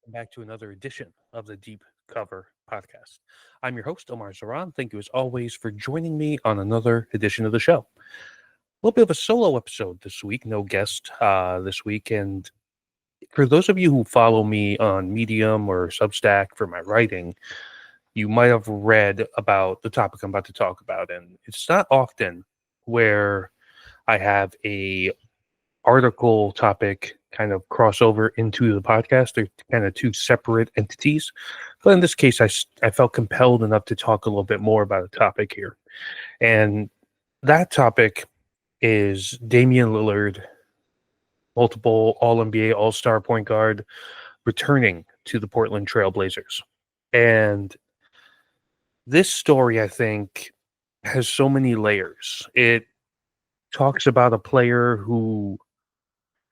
welcome back to another edition of the Deep Cover Podcast. I'm your host, Omar Zaran. Thank you, as always, for joining me on another edition of the show. A little bit of a solo episode this week, no guest this week. And for those of you who follow me on Medium or Substack for my writing, you might have read about the topic I'm about to talk about. And it's not often where I have a article topic kind of crossover into the podcast. They're kind of two separate entities. But in this case, I felt compelled enough to talk a little bit more about a topic here. And that topic is Damian Lillard, multiple All-NBA, All-Star point guard, returning to the Portland Trail Blazers. And this story, I think, has so many layers. It talks about a player who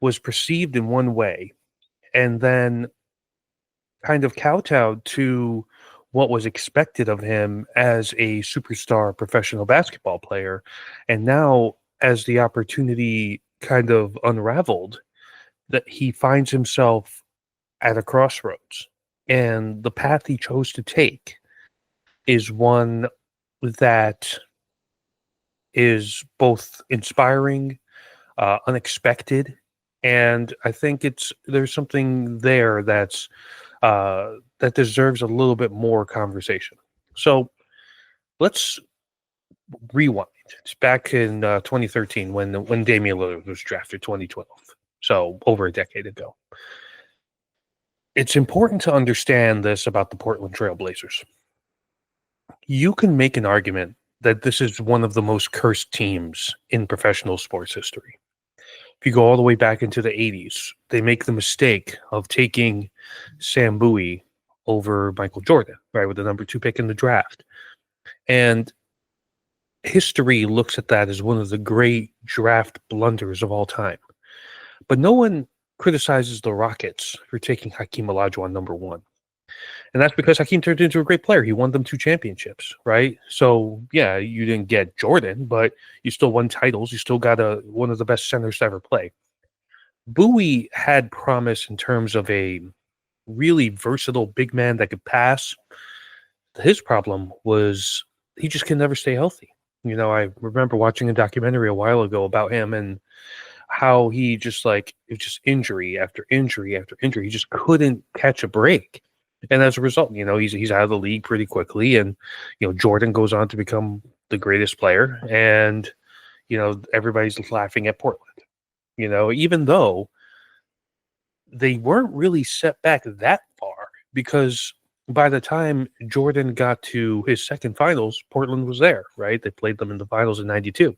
was perceived in one way and then kind of kowtowed to what was expected of him as a superstar professional basketball player. And now, as the opportunity kind of unraveled, that he finds himself at a crossroads. And the path he chose to take is one that is both inspiring, unexpected, and I think there's something there that deserves a little bit more conversation. So let's rewind. It's back in 2013 when Damian Lillard was drafted, 2012, so over a decade ago. It's important to understand this about the Portland Trail Blazers. You can make an argument that this is one of the most cursed teams in professional sports history. If you go all the way back into the 80s, they make the mistake of taking Sam Bowie over Michael Jordan, right, with the number 2 pick in the draft. And history looks at that as one of the great draft blunders of all time. But no one criticizes the Rockets for taking Hakeem Olajuwon number 1. And that's because Hakeem turned into a great player. He won them 2 championships, right? So, yeah, you didn't get Jordan, but you still won titles. You still got one of the best centers to ever play. Bowie had promise in terms of a really versatile big man that could pass. His problem was he just can never stay healthy. You know, I remember watching a documentary a while ago about him and how he just it was just injury after injury after injury. He just couldn't catch a break. And as a result, you know, he's out of the league pretty quickly. And, you know, Jordan goes on to become the greatest player. And, you know, everybody's laughing at Portland, you know, even though they weren't really set back that far, because by the time Jordan got to his second finals, Portland was there, right? They played them in the finals in 92.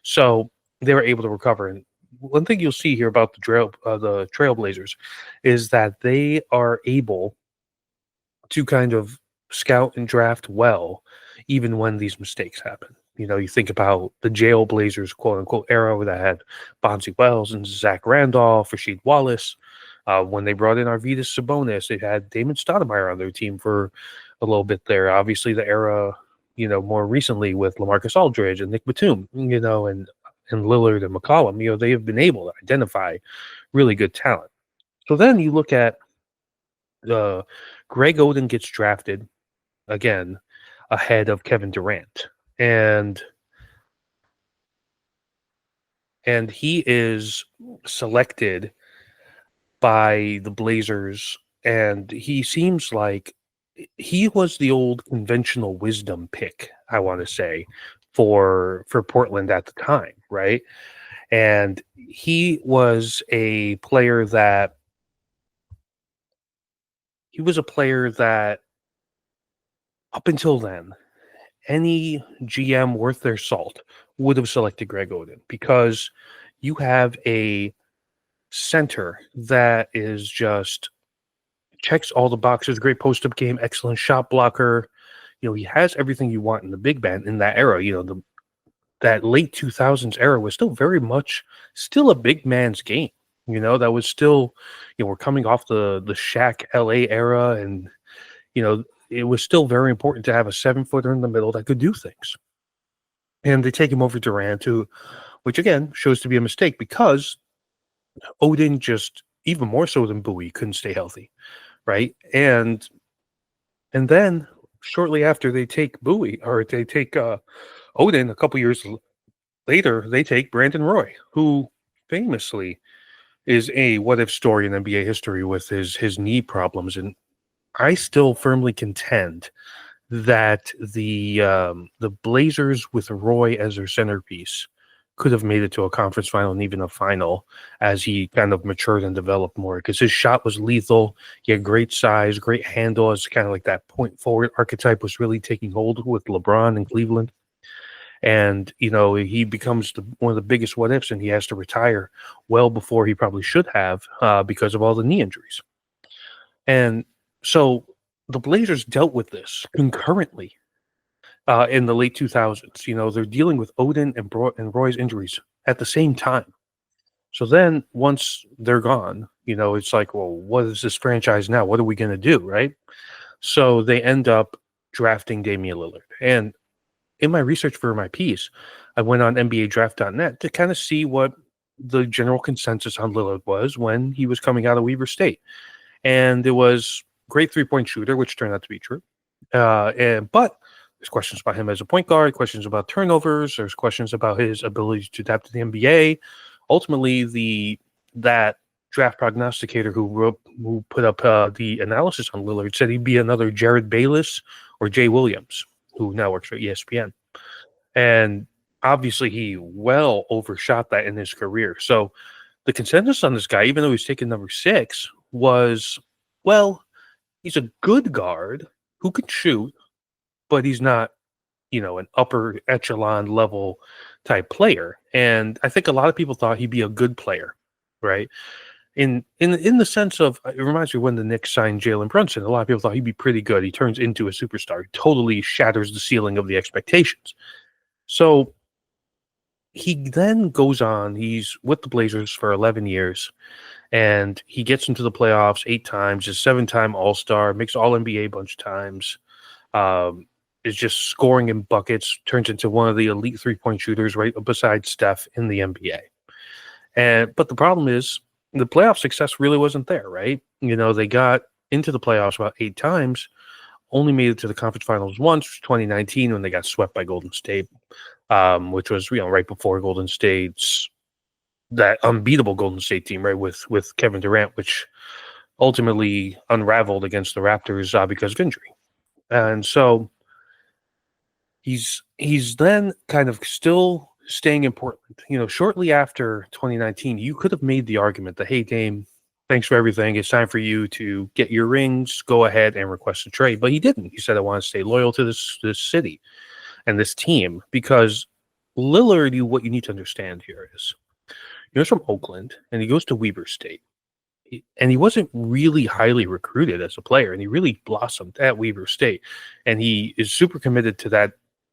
So they were able to recover. And one thing you'll see here about the Trailblazers is that they are able to kind of scout and draft well, even when these mistakes happen. You know, you think about the Jail Blazers, quote unquote, era that had Bonzi Wells and Zach Randolph, Rasheed Wallace. When they brought in Arvydas Sabonis, they had Damon Stoudemire on their team for a little bit there. Obviously, the era, you know, more recently with LaMarcus Aldridge and Nick Batum, you know, and Lillard and McCollum, you know, they have been able to identify really good talent. So then you look at Greg Oden gets drafted again ahead of Kevin Durant, and he is selected by the Blazers, and he seems like he was the old conventional wisdom pick, I want to say, for Portland at the time, right? And he was a player that up until then, any GM worth their salt would have selected Greg Oden, because you have a center that is just checks all the boxes, great post-up game, excellent shot blocker. You know, he has everything you want in the big man in that era. You know, that late 2000s era was still very much still a big man's game. You know, that was still, you know, we're coming off the Shaq LA era, and, you know, it was still very important to have a 7-footer in the middle that could do things. And they take him over Durant, which again shows to be a mistake, because Odin, just even more so than Bowie, couldn't stay healthy, right? And then shortly after they take Odin, a couple years later, they take Brandon Roy, who famously is a what if story in NBA history with his knee problems. And I still firmly contend that the Blazers with Roy as their centerpiece could have made it to a conference final and even a final as he kind of matured and developed more, because his shot was lethal. He had great size, great handle. It's kind of like that point forward archetype was really taking hold with LeBron in Cleveland. And, he becomes one of the biggest what ifs, and he has to retire well before he probably should have because of all the knee injuries. And so the Blazers dealt with this concurrently in the late 2000s. They're dealing with Odin and Roy's injuries at the same time. So then once they're gone, it's like, well, what is this franchise now? What are we going to do, right? So they end up drafting Damian Lillard. And in my research for my piece, I went on NBADraft.net to kind of see what the general consensus on Lillard was when he was coming out of Weber State. And it was great three-point shooter, which turned out to be true. But there's questions about him as a point guard, questions about turnovers, there's questions about his ability to adapt to the NBA. Ultimately, that draft prognosticator who put up the analysis on Lillard said he'd be another Jared Bayless or Jay Williams, who now works for ESPN. And obviously he well overshot that in his career. So the consensus on this guy, even though he's taken number 6, was, well, he's a good guard who can shoot, but he's not, an upper echelon level type player. And I think a lot of people thought he'd be a good player, right? In the sense of, it reminds me when the Knicks signed Jalen Brunson, a lot of people thought he'd be pretty good. He turns into a superstar. He totally shatters the ceiling of the expectations. So he then goes on, he's with the Blazers for 11 years, and he gets into the playoffs 8 times, is 7-time All-Star, makes All-NBA a bunch of times, is just scoring in buckets, turns into one of the elite three-point shooters right beside Steph in the NBA. But the problem is, the playoff success really wasn't there, right? They got into the playoffs about 8 times, only made it to the conference finals once, 2019, when they got swept by Golden State, which was right before Golden State's that unbeatable Golden State team, right, with Kevin Durant, which ultimately unraveled against the Raptors because of injury. And so he's then kind of still staying in Portland. Shortly after 2019, you could have made the argument that, hey, Dame, thanks for everything. It's time for you to get your rings. Go ahead and request a trade. But he didn't. He said, I want to stay loyal to this city and this team, because Lillard, what you need to understand here is, he's from Oakland, and he goes to Weber State. And he wasn't really highly recruited as a player, and he really blossomed at Weber State. And he is super committed to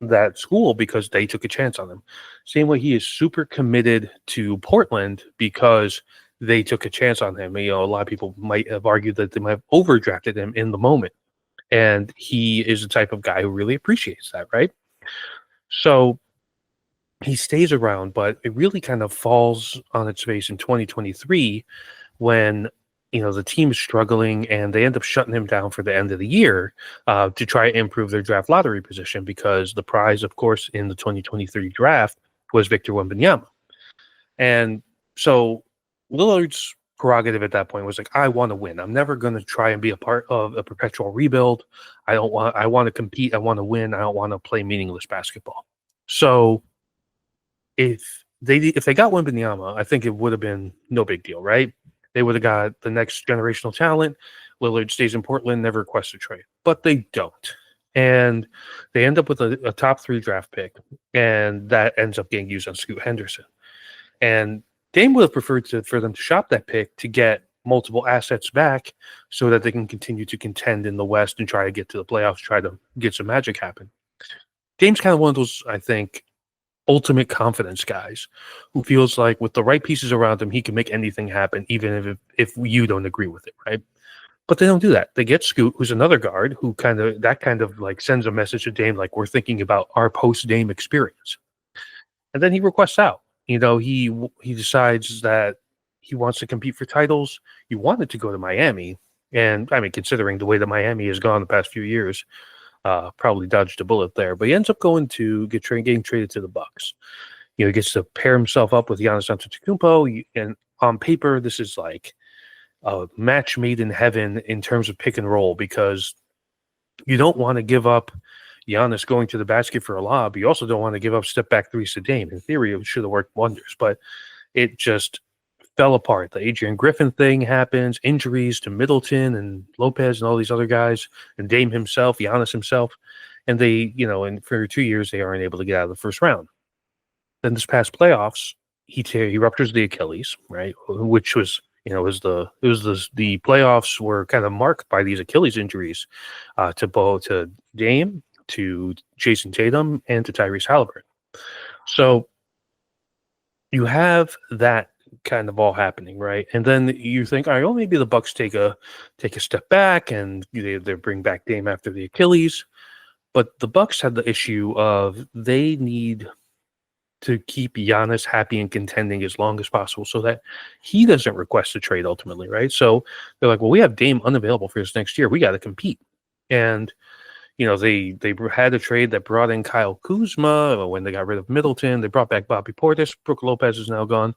that school because they took a chance on him. Same way he is super committed to Portland because they took a chance on him. A lot of people might have argued that they might have overdrafted him in the moment. And he is the type of guy who really appreciates that, right? So he stays around, but it really kind of falls on its face in 2023 when the team is struggling, and they end up shutting him down for the end of the year to try to improve their draft lottery position, because the prize, of course, in the 2023 draft was Victor Wembanyama. And so Lillard's prerogative at that point was like, I want to win. I'm never going to try and be a part of a perpetual rebuild. I want to compete. I want to win. I don't want to play meaningless basketball. So if they got Wembanyama, I think it would have been no big deal, right? They would have got the next generational talent. Lillard stays in Portland, never requests a trade. But they don't. And they end up with a top 3 draft pick, and that ends up getting used on Scoot Henderson. And Dame would have preferred for them to shop that pick to get multiple assets back so that they can continue to contend in the West and try to get to the playoffs, try to get some magic happen. Dame's kind of one of those, I think, ultimate confidence guys who feels like with the right pieces around him, he can make anything happen, even if you don't agree with it, right? But they don't do that. They get Scoot, who's another guard, who kind of like sends a message to Dame, like, we're thinking about our post-Dame experience. And then he requests out. He decides that he wants to compete for titles. He wanted to go to Miami, And I mean, considering the way that Miami has gone the past few years, probably dodged a bullet there. But he ends up going to getting traded to the Bucks. He gets to pair himself up with Giannis Antetokounmpo, and on paper, this is like a match made in heaven in terms of pick and roll, because you don't want to give up Giannis going to the basket for a lob. You also don't want to give up step back threes to Dame. In theory, it should have worked wonders, but it just fell apart. The Adrian Griffin thing happens, injuries to Middleton and Lopez and all these other guys, and Dame himself, Giannis himself. And they, and for 2 years, they aren't able to get out of the first round. Then this past playoffs, he ruptures the Achilles, right? Which was, the playoffs were kind of marked by these Achilles injuries to Dame, to Jason Tatum, and to Tyrese Halliburton. So you have that kind of all happening, right? And then you think, all right, well, maybe the Bucks take a step back and they bring back Dame after the Achilles. But the Bucks had the issue of they need to keep Giannis happy and contending as long as possible so that he doesn't request a trade ultimately, right? So they're like, well, we have Dame unavailable for this next year. We got to compete. And, they had a trade that brought in Kyle Kuzma when they got rid of Middleton. They brought back Bobby Portis. Brook Lopez is now gone.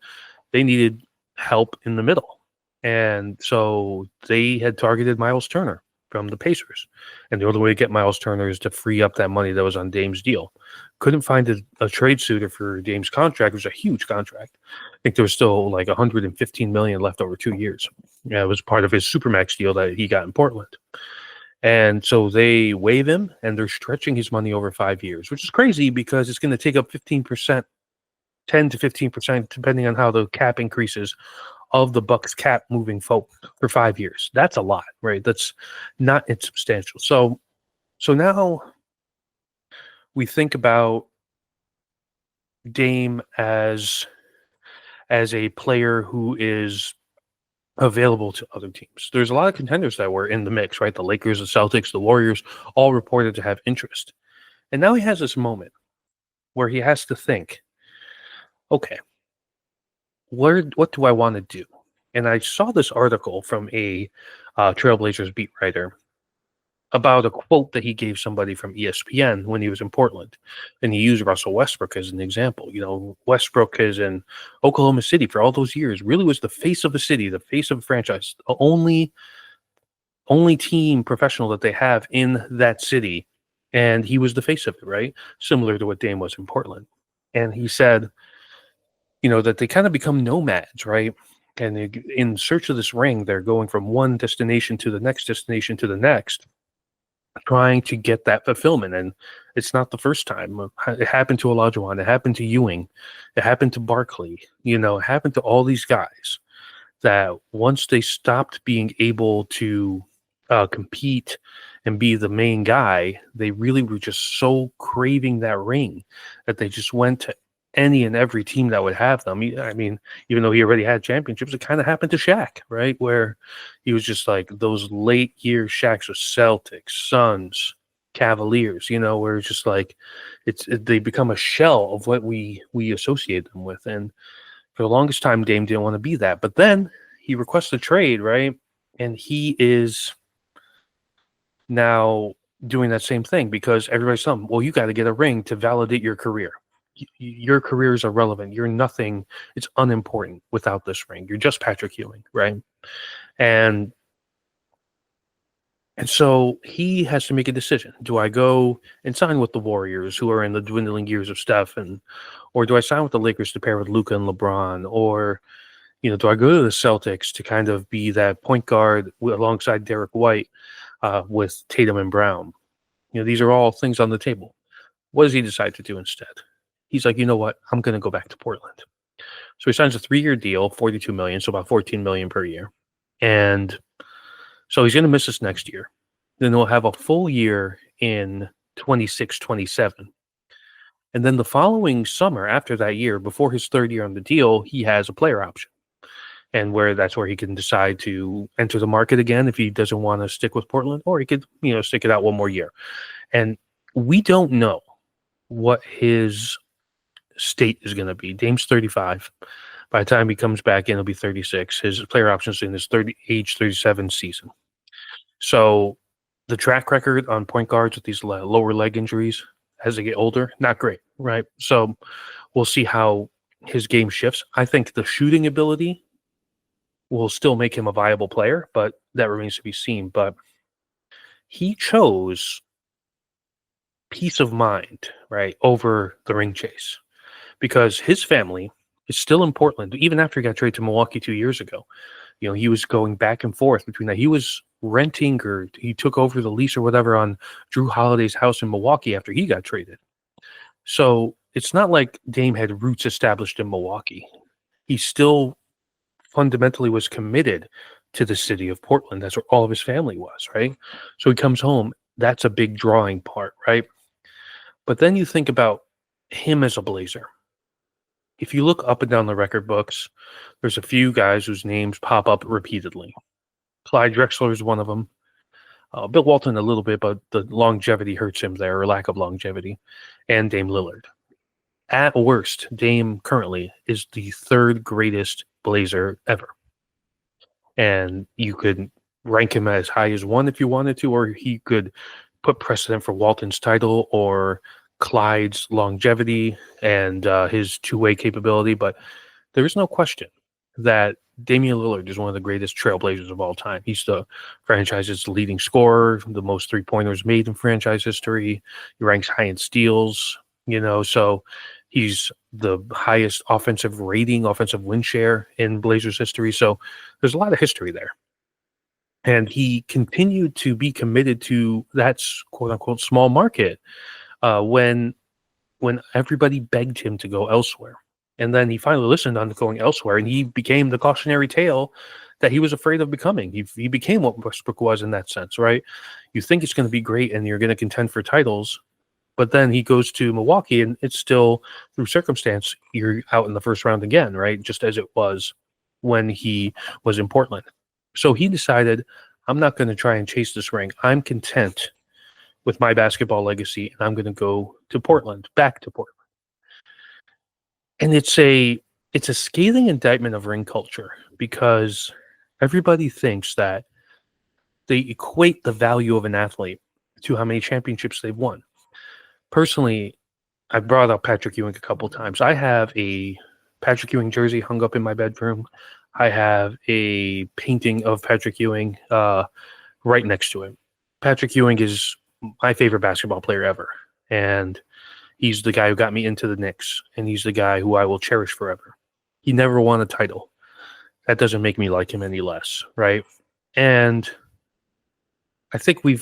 They needed help in the middle. And so they had targeted Miles Turner from the Pacers. And the only way to get Miles Turner is to free up that money that was on Dame's deal. Couldn't find a trade suitor for Dame's contract. It was a huge contract. I think there was still like $115 million left over 2 years. Yeah, it was part of his Supermax deal that he got in Portland. And so they waive him, and they're stretching his money over 5 years, which is crazy because it's going to take up 15%, 10 to 15%, depending on how the cap increases, of the Bucks cap moving forward for 5 years. That's a lot, right? That's not insubstantial. So now we think about Dame as a player who is available to other teams. There's a lot of contenders that were in the mix, right? The Lakers, the Celtics, the Warriors, all reported to have interest. And now he has this moment where he has to think, okay, what do I want to do? And I saw this article from a Trailblazers beat writer about a quote that he gave somebody from ESPN when he was in Portland. And he used Russell Westbrook as an example. Westbrook is in Oklahoma City for all those years, really was the face of the city, the face of the franchise, the only team professional that they have in that city. And he was the face of it, right? Similar to what Dame was in Portland. And he said, that they kind of become nomads, right? And in search of this ring, they're going from one destination to the next destination to the next, trying to get that fulfillment. And it's not the first time. It happened to Olajuwon. It happened to Ewing. It happened to Barkley. It happened to all these guys that once they stopped being able to compete and be the main guy, they really were just so craving that ring that they just went to any and every team that would have them. I mean, even though he already had championships, it kind of happened to Shaq, right? Where he was just like those late year Shaqs with Celtics, Suns, Cavaliers, where it's just like they become a shell of what we associate them with. And for the longest time, Dame didn't want to be that. But then he requests a trade, right? And he is now doing that same thing because everybody's telling him, well, you got to get a ring to validate your career. Your career is irrelevant. You're nothing. It's unimportant without this ring. You're just Patrick Ewing, right? And so he has to make a decision. Do I go and sign with the Warriors, who are in the dwindling years of Steph, or do I sign with the Lakers to pair with Luka and LeBron, or do I go to the Celtics to kind of be that point guard alongside Derek White with Tatum and Brown? These are all things on the table. What does he decide to do instead? He's like, you know what? I'm going to go back to Portland. So he signs a 3-year deal, $42 million, so about $14 million per year. And so he's going to miss this next year. Then he'll have a full year in 26-27. And then the following summer, after that year, before his third year on the deal, he has a player option. And that's where he can decide to enter the market again if he doesn't want to stick with Portland, or he could, stick it out one more year. And we don't know what his state is going to be. Dame's 35. By the time he comes back in, he'll be 36. His player options in his age 37 season. So the track record on point guards with these lower leg injuries as they get older, not great, right? So we'll see how his game shifts. I think the shooting ability will still make him a viable player, but that remains to be seen. But he chose peace of mind, right, over the ring chase because his family is still in Portland, even after he got traded to Milwaukee 2 years ago. He was going back and forth between that. He was renting or he took over the lease or whatever on Drew Holiday's house in Milwaukee after he got traded. So it's not like Dame had roots established in Milwaukee. He still fundamentally was committed to the city of Portland. That's where all of his family was, right? So he comes home. That's a big drawing part, right? But then you think about him as a Blazer. If you look up and down the record books, there's a few guys whose names pop up repeatedly. Clyde Drexler is one of them. Bill Walton a little bit, but the longevity hurts him there, or lack of longevity. And Dame Lillard. At worst, Dame currently is the third greatest Blazer ever. And you could rank him as high as one if you wanted to, or he could put precedent for Walton's title or Clyde's longevity and his two-way capability. But there is no question that Damian Lillard is one of the greatest trailblazers of all time. He's the franchise's leading scorer, the most three-pointers made in franchise history. He ranks high in steals, so he's the highest offensive rating, offensive win share in Blazers history. So there's a lot of history there. And he continued to be committed to that quote-unquote small market when everybody begged him to go elsewhere. And then he finally listened on going elsewhere, and he became the cautionary tale that he was afraid of becoming. He became what Westbrook was in that sense, right? You think it's going to be great and you're going to contend for titles, but then he goes to Milwaukee, and it's still, through circumstance, you're out in the first round again, right? Just as it was when he was in Portland. So he decided, I'm not going to try and chase this ring. I'm content with my basketball legacy, and I'm going to go to Portland, back to Portland. And it's a scathing indictment of ring culture because everybody thinks that they equate the value of an athlete to how many championships they've won. Personally, I brought up Patrick Ewing a couple of times. I have a Patrick Ewing jersey hung up in my bedroom. I have a painting of Patrick Ewing right next to him. Patrick Ewing is my favorite basketball player ever. And he's the guy who got me into the Knicks, and he's the guy who I will cherish forever. He never won a title. That doesn't make me like him any less, right? And I think we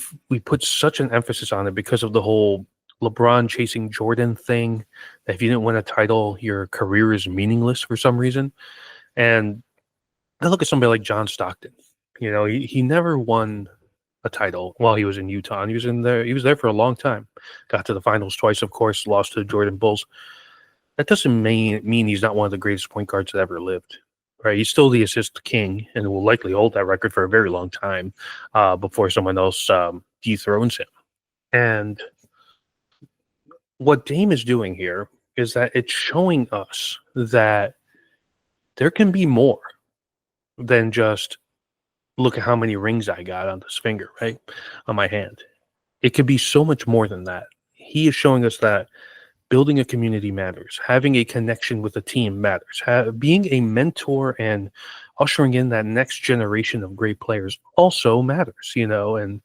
put such an emphasis on it because of the whole LeBron chasing Jordan thing, that if you didn't win a title, your career is meaningless for some reason. And I look at somebody like John Stockton. He never won a title while he was in Utah. And he was there for a long time. Got to the finals twice, of course, lost to the Jordan Bulls. That doesn't mean he's not one of the greatest point guards that ever lived. Right? He's still the assist king and will likely hold that record for a very long time before someone else dethrones him. And what Dame is doing here is that it's showing us that there can be more than just look at how many rings I got on this finger, right? On my hand. It could be so much more than that. He is showing us that building a community matters. Having a connection with a team matters. Being a mentor and ushering in that next generation of great players also matters, and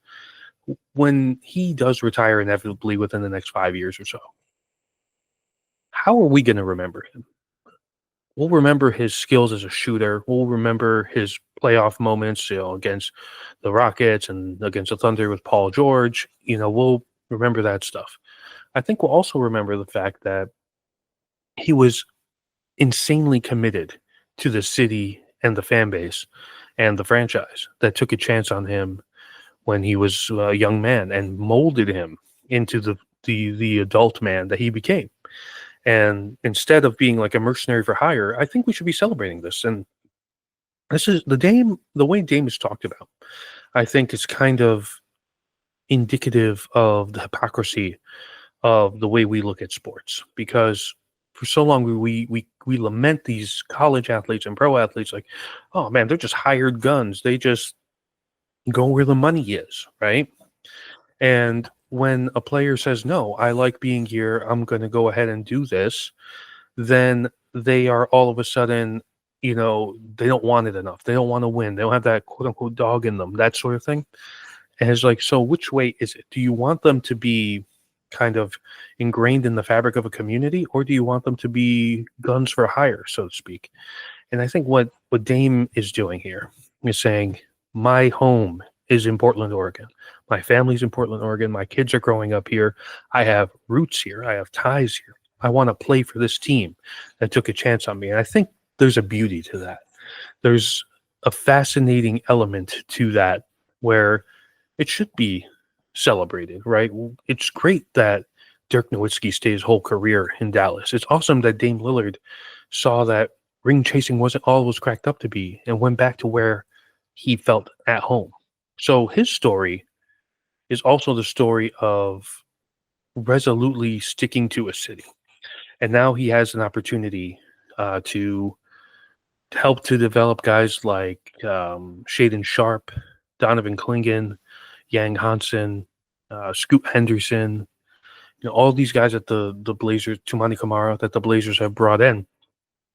when he does retire inevitably within the next 5 years or so, how are we going to remember him? We'll remember his skills as a shooter. We'll remember his playoff moments, against the Rockets and against the Thunder with Paul George. We'll remember that stuff. I think we'll also remember the fact that he was insanely committed to the city and the fan base and the franchise that took a chance on him when he was a young man and molded him into the adult man that he became. And instead of being like a mercenary for hire, I think we should be celebrating this. And this is the way Dame is talked about, I think is kind of indicative of the hypocrisy of the way we look at sports. Because for so long we lament these college athletes and pro athletes like, oh man, they're just hired guns. They just Go where the money is, right? And when a player says, no, I like being here, I'm going to go ahead and do this, then they are all of a sudden, they don't want it enough. They don't want to win. They don't have that quote unquote dog in them, that sort of thing. And it's like, so which way is it? Do you want them to be kind of ingrained in the fabric of a community, or do you want them to be guns for hire, so to speak? And I think what Dame is doing here is saying, my home is in Portland, Oregon. My family's in Portland, Oregon. My kids are growing up here. I have roots here. I have ties here. I want to play for this team that took a chance on me. And I think there's a beauty to that. There's a fascinating element to that where it should be celebrated, right? It's great that Dirk Nowitzki stayed his whole career in Dallas. It's awesome that Dame Lillard saw that ring chasing wasn't all it was cracked up to be and went back to where he felt at home. So his story is also the story of resolutely sticking to a city. And now he has an opportunity to help to develop guys like Shaden Sharp, Donovan Clingan, Yang Hansen, Scoot Henderson, all these guys at the Blazers, Tumani Kamara, that the Blazers have brought in.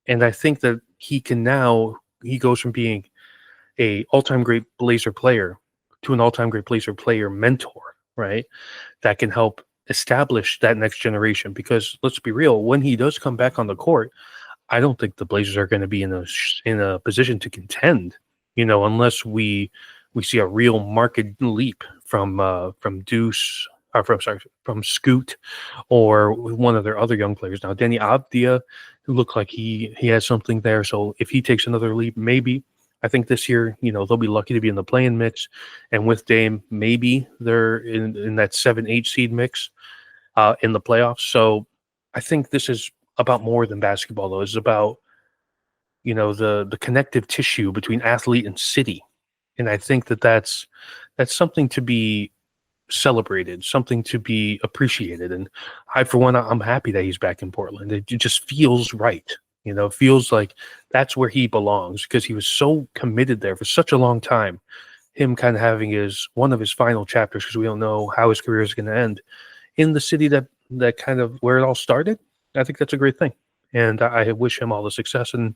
And I think that he goes from being a all-time great Blazer player to an all-time great Blazer player mentor, right? That can help establish that next generation. Because let's be real, when he does come back on the court, I don't think the Blazers are going to be in a position to contend, unless we see a real market leap from Deuce, from Scoot, or one of their other young players. Now, Danny Avdia, who looked like he has something there. So if he takes another leap, maybe. I think this year, they'll be lucky to be in the play-in mix. And with Dame, maybe they're in that 7-8 seed mix in the playoffs. So I think this is about more than basketball, though. It's about, the connective tissue between athlete and city. And I think that's something to be celebrated, something to be appreciated. And I, for one, I'm happy that he's back in Portland. It just feels right. It feels like that's where he belongs, because he was so committed there for such a long time. Him kind of having one of his final chapters, because we don't know how his career is going to end, in the city that kind of where it all started. I think that's a great thing. And I wish him all the success, and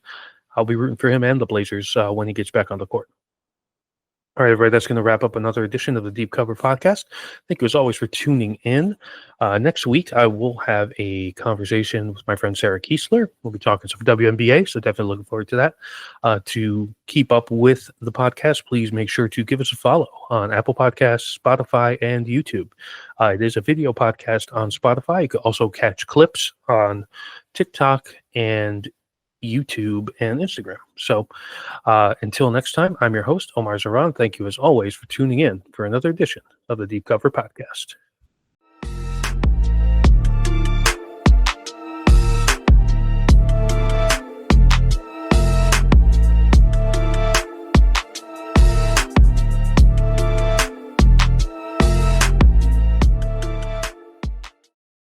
I'll be rooting for him and the Blazers when he gets back on the court. All right, everybody, that's going to wrap up another edition of the Deep Cover Podcast. Thank you, as always, for tuning in. Next week, I will have a conversation with my friend Sarah Kiesler. We'll be talking some WNBA, so definitely looking forward to that. To keep up with the podcast, please make sure to give us a follow on Apple Podcasts, Spotify, and YouTube. It is a video podcast on Spotify. You can also catch clips on TikTok and YouTube and Instagram. So until next time, I'm your host, Omar Zaran. Thank you, as always, for tuning in for another edition of the Deep Cover Podcast.